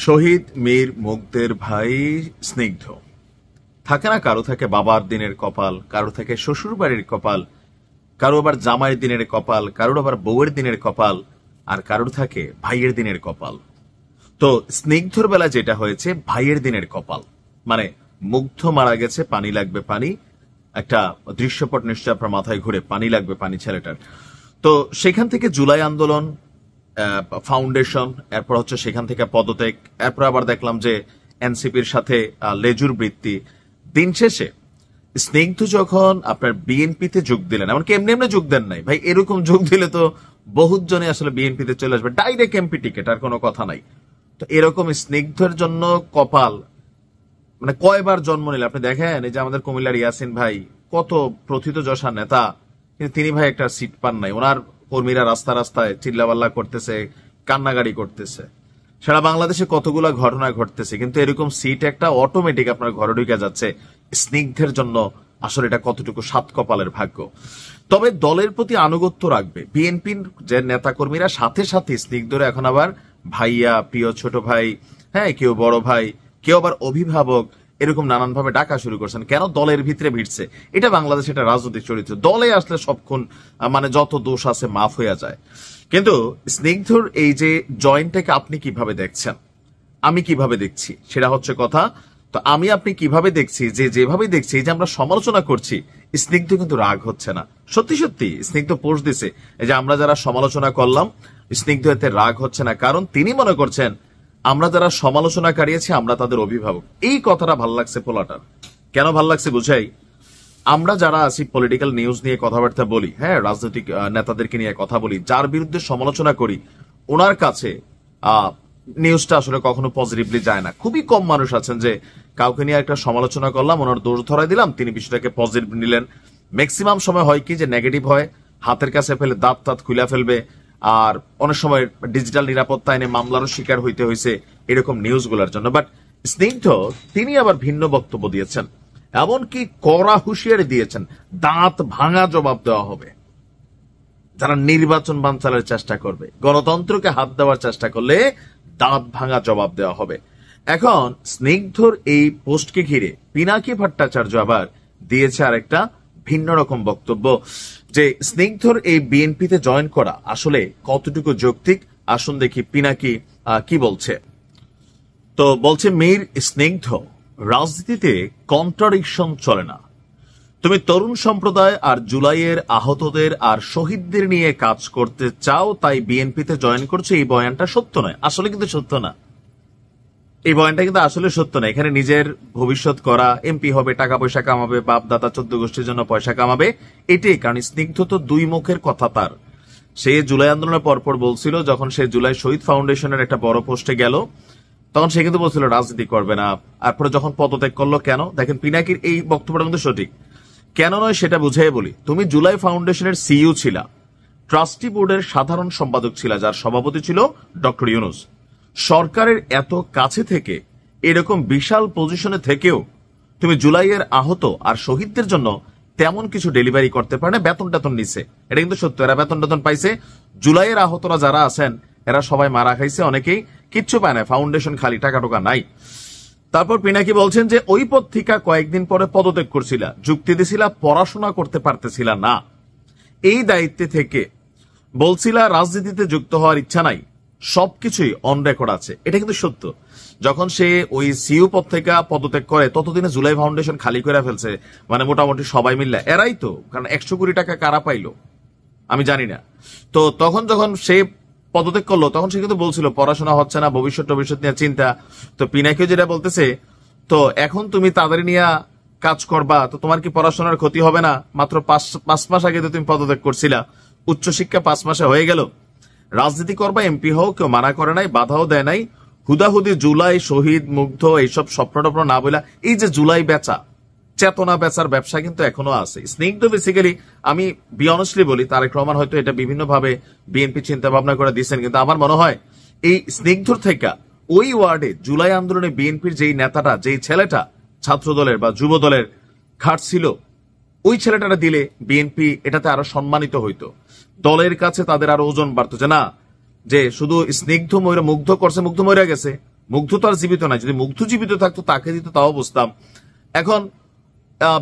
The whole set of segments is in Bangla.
শহীদ মীর মুগ্ধের ভাই স্নিগ্ধ। থাকে না, কারো থাকে বাবার দিনের কপাল, কারো থাকে শ্বশুর বাড়ির কপাল, কারো আবার জামাইয়ের দিনের কপাল, কারোর আবার বউয়ের দিনের কপাল, আর কারোর থাকে ভাইয়ের দিনের কপাল। তো স্নিগ্ধর বেলা যেটা হয়েছে ভাইয়ের দিনের কপাল, মানে মুগ্ধ মারা গেছে, পানি লাগবে পানি, একটা দৃশ্যপট নিশ্চয় আপনার মাথায় ঘুরে, পানি লাগবে পানি ছেলেটার। তো সেখান থেকে জুলাই আন্দোলন, ফাউন্ডেশন, এরপর হচ্ছে সেখান থেকে পদত্যাগ, এরপর আবার দেখলাম যে এনসিপির সাথে লেজুর বৃত্তি। দিন শেষে স্নিগ্ধ যখন আপনার বিএনপিতে যোগ দিলেন, এমনকি এমনি এমনি যোগ দেন নাই ভাই, এরকম যোগ দিলে তো বহুত জনে আসলে বিএনপিতে চলে আসবে, ডাইরেক্ট এমপি টিকেট, আর কোনো কথা নাই। তো এরকম স্নিগ্ধের জন্য কপাল, মানে কয়বার জন্ম নিলে আপনি দেখেন। এই যে আমাদের কুমিল্লার ইয়াসিন ভাই, কত প্রথিতযশা নেতা, কিন্তু তিনি ভাই একটা সিট পান নাই। ওনার কর্মীরা রাস্তা রাস্তায় চিল্লাপাল্লা করতেছে, কান্নাগাড়ি করতেছে। সারা বাংলাদেশে কতগুলো ঘটনা ঘটতেছে, কিন্তু এরকম সিট একটা অটোমেটিক আপনার ঘরে ঢুকে যাচ্ছে। স্নিগ্ধের জন্য আসলে এটা কতটুকু সাত কপালের ভাগ্য। তবে দলের প্রতি আনুগত্য রাখবে বিএনপির যে নেতা কর্মীরা, সাথে সাথে স্নিগ্ধরা এখন আবার ভাইয়া, প্রিয় ছোট ভাই, হ্যাঁ কেউ বড় ভাই, কেউ আবার অভিভাবক, এরকম নানান ভাবে ডাকা শুরু করছেন। কেন? দলের ভিতরে ভিড়ছে। এটা বাংলাদেশ, এটা রাজনৈতিক চরিত্র। দলে আসলে সবক্ষণ মানে যত দোষ আছে মাফ হয়ে যায়। কিন্তু স্নিগ্ধর এই যে জয়েন্টটাকে আপনি কিভাবে দেখছেন, আমি কিভাবে দেখছি, সেটা হচ্ছে কথা। তো আমি আপনি কিভাবে দেখছি, যে যেভাবে দেখছি, যে আমরা সমালোচনা করছি, স্নিগ্ধ কিন্তু রাগ হচ্ছে না। সত্যি সত্যি স্নিগ্ধ পোস্ট দিছে, এই যে আমরা যারা সমালোচনা করলাম, স্নিগ্ধ এতে রাগ হচ্ছে না, কারণ তিনি মনে করছেন আমরা যারা সমালোচনা কারিয়েছি আমরা তাদের অভিভাবক। এই কথাটা ভাল লাগছে পোলাটার। কেন ভাল লাগছে বুঝাই। আমরা যারা আছি পলিটিক্যাল নিউজ নিয়ে কথাবার্তা বলি, হ্যাঁ রাজনৈতিক নেতাদেরকে নিয়ে কথা বলি, যার বিরুদ্ধে সমালোচনা করি, ওনার কাছে নিউজটা আসলে কখনো পজিটিভলি যায় না। খুবই কম মানুষ আছেন যে কাউকে নিয়ে একটা সমালোচনা করলাম, ওনার দোষ ধরাই দিলাম, তিনি বিষয়টাকে পজিটিভ নিলেন। ম্যাক্সিমাম সময় হয় কি, যে নেগেটিভ হয়, হাতের কাছে ফেলে দাঁত তাঁত খুলে ফেলবে, আর অনেক সময় ডিজিটাল নিরাপত্তা এনে মামলারও শিকার হইতে হয়েছে এরকম নিউজগুলোর জন্য। বাট স্নিগ্ধ তিনি আবার ভিন্ন বক্তব্য দিয়েছেন, এমনকি কড়া হুঁশিয়ারি দিয়েছেন, দাঁত ভাঙা জবাব দেওয়া হবে যারা নির্বাচন বানচালের চেষ্টা করবে, গণতন্ত্রকে হাত দেওয়ার চেষ্টা করলে দাঁত ভাঙা জবাব দেওয়া হবে। এখন স্নিগ্ধর এই পোস্টকে ঘিরে পিনাকি ভট্টাচার্য আবার দিয়েছে আরেকটা ভিন্ন রকম বক্তব্য, যে স্নিগ্ধর এই বিএনপিতে জয়েন করা আসলে কতটুকু যৌক্তিক। আসুন দেখি পিনাকি কি বলছে। তো বলছে, মীর স্নিগ্ধ, রাজনীতিতে কন্ট্রাডিকশন চলে না। তুমি তরুণ সম্প্রদায় আর জুলাইয়ের আহতদের আর শহীদদের নিয়ে কাজ করতে চাও, তাই বিএনপিতে জয়েন করছো। এই বয়ানটা সত্য নয়, আসলে কিন্তু সত্য না। এই বয়ানটা কিন্তু আসলে সত্য না। এখানে নিজের ভবিষ্যৎ করা, এমপি হবে, টাকা পয়সা কামাবে, বাপ দাদা 14 গোষ্ঠীর জন্য পয়সা কামাবে, এটাই কারণ। স্নিগ্ধ তো দুই মুখের কথা তার। সে জুলাই আন্দোলনের পরপর বলছিল, যখন সে জুলাই শহীদ ফাউন্ডেশনের একটা বড় পোস্টে গেল, তখন সে কিন্তু বলছিল রাজনীতি করবে না। তারপরে যখন পদত্যাগ করলো, কেন? দেখেন পিনাকির এই বক্তব্যটা কিন্তু সঠিক। কেন নয় সেটা বুঝিয়ে বলি। তুমি জুলাই ফাউন্ডেশনের সিইও ছিলা, ট্রাস্টি বোর্ডের সাধারণ সম্পাদক ছিলা, যার সভাপতি ছিল ডক্টর ইউনূস। সরকারের এত কাছে থেকে, এরকম বিশাল পজিশনে থেকেও তুমি জুলাইয়ের আহত আর শহীদদের জন্য তেমন কিছু ডেলিভারি করতে পারে না। বেতন টেতন নিছে, এটা কিন্তু সত্য। এরা বেতন টেতন পাইছে। জুলাইয়ের আহতরা যারা আছেন এরা সবাই মারা খাইছে, অনেকেই কিচ্ছু পায় না, ফাউন্ডেশন খালি, টাকা টোকা নাই। তারপর পিনাকি বলছেন যে ওই পদ থেকে কয়েকদিন পরে পদত্যাগ করছিলা, যুক্তি দিছিলা পড়াশোনা করতে পারতেছিলা না, এই দায়িত্বে থেকে বলছিলা রাজনীতিতে যুক্ত হওয়ার ইচ্ছা নাই। সবকিছুই অন রেকর্ড আছে, এটা কিন্তু সত্য। যখন সে ওই সিইও পদ থেকে পদত্যাগ করে, ততদিনে জুলাই ফাউন্ডেশন খালি করে ফেলছে, মানে মোটামুটি সবাই মিললে, এরাই তো। কারণ 100 কোটি টাকা কারা পাইলো আমি জানি না। তো তখন যখন সে পদত্যাগ করলো, তখন সে কিন্তু বলছিল পড়াশোনা হচ্ছে না, ভবিষ্যৎ নিয়ে চিন্তা। তো পিনাকিও যেটা বলতেছে, তো এখন তুমি তাদের নিয়ে কাজ করবা, তো তোমার কি পড়াশোনার ক্ষতি হবে না? মাত্র 5 মাস আগে তো তুমি পদত্যাগ করছিলা, উচ্চশিক্ষা 5 মাসে হয়ে গেল। রাজনীতি করবা, এমপি হও, কেউ মানা করে নাই, বাধাও দেয় নাই। হুদাহুদি জুলাই, শহীদ, মুগ্ধ, এইসব স্বপ্ন টপ্ন না বলা, এই যে জুলাই বেচা, চেতনা বেচার ব্যবসা কিন্তু এখনো আছে। স্নিগ্ধ বেসিক্যালি, আমি বি অনেস্টলি বলি, তারেক রহমান হয়তো এটা বিভিন্ন ভাবে বিএনপি চিন্তা ভাবনা করে দিচ্ছেন, কিন্তু আমার মনে হয় এই স্নিগ্ধর থেকে ওই ওয়ার্ডে জুলাই আন্দোলনে বিএনপির যেই নেতাটা, যেই ছেলেটা ছাত্র দলের বা যুব দলের ঘাট ছিল, ওই ছেলেটারা দিলে বিএনপি এটাতে আরো সম্মানিত হইতো। দলের কাছে তাদের আরো ওজন বাড়তো, যে না, যে শুধু স্নিগ্ধ মুগ্ধ করছে, মুগ্ধ মরে গেছে, মুগ্ধ তো আর জীবিত নাই, যদি মুগ্ধ জীবিত থাকতো তাকে দিত তাও বুঝতাম। এখন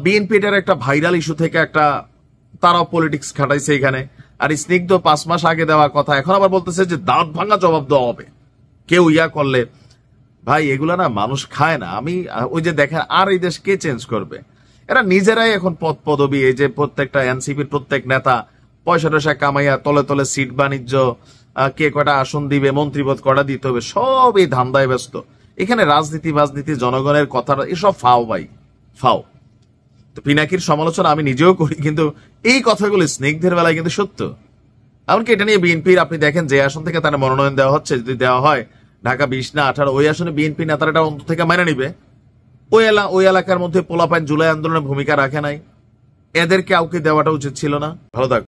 বিএনপি এটার একটা ভাইরাল ইস্যু থেকে একটা তারাও পলিটিক্স খাটাইছে এখানে। আর স্নিগ্ধ 5 মাস আগে দেওয়া কথা এখন আবার বলতেছে যে দাঁত ভাঙা জবাব দেওয়া হবে কেউ ইয়া করলে। ভাই এগুলা না মানুষ খায় না। আমি ওই যে দেখেন, আর এই দেশ কে চেঞ্জ করবে? এরা নিজেরাই এখন পদ পদবি, এই যে প্রত্যেকটা এনসিপির প্রত্যেক নেতা পয়সা টয়সা কামাইয়া তলে তলে সিট বাণিজ্য, কে কটা আসন দিবে, মন্ত্রীপদ কটা দিতে হবে, সব এই ধান্দায় ব্যস্ত। এখানে রাজনীতি বাজনীতি জনগণের কথা এসব ফাও ভাই, ফাও। তো পিনাকির সমালোচনা আমি নিজেও করি, কিন্তু এই কথাগুলো স্নিগ্ধের বেলায় কিন্তু সত্য। এমনকি এটা নিয়ে বিএনপির আপনি দেখেন যে আসন থেকে তার মনোনয়ন দেওয়া হচ্ছে, যদি দেওয়া হয় ঢাকা 20 না 18, ওই আসনে বিএনপি নেতারা এটা অন্তর থেকে মেনে নিবে। ওই এলাকার মধ্যে পোলাপাইন জুলাই আন্দোলনের ভূমিকা রাখে নাই, এদের কাউকে দেওয়াটা উচিত ছিল না। ভালো থাক।